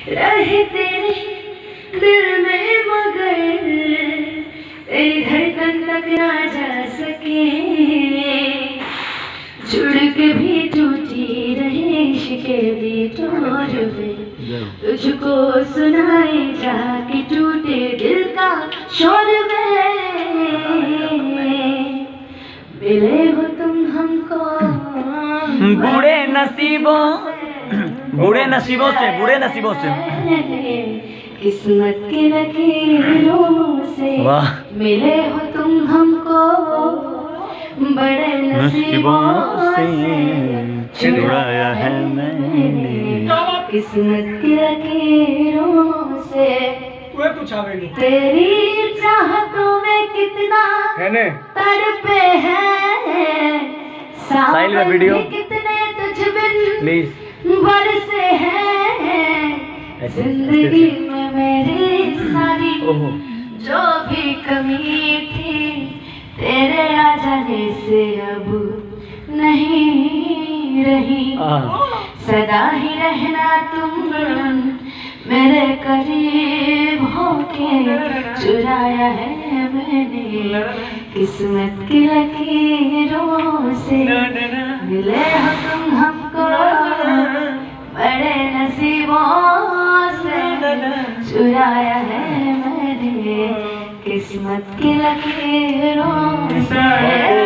रहे तेरे दिल में मगर तेरी धड़कन तक ना जा सके, जुड़ के भी टूटी रहे इश्क़े दी तोर पे, तुझको सुनाए जाके टूटे दिल का शोर में। मिले हो तुम हमको बुरे नसीबों से किस्मत की लकीरों से। मिले हो तुम हमको बड़े नसीबों से छुड़ाया है मैंने। किस्मत की लकीरों से। तेरी चाहतों में कितना तड़पे हैं, साहिल में वीडियो कितने तुझ बिन प्लीज बरसे हैं। जिंदगी में मेरी सारी जो भी कमी थी तेरे आ जाने से अब नहीं रही। सदा ही रहना तुम मेरे करीब होके, चुराया है मैंने किस्मत की लकीरों से। मिले हो तुम हमको बड़े नसीबों से, चुराया है मैंने किस्मत की लकीरों से।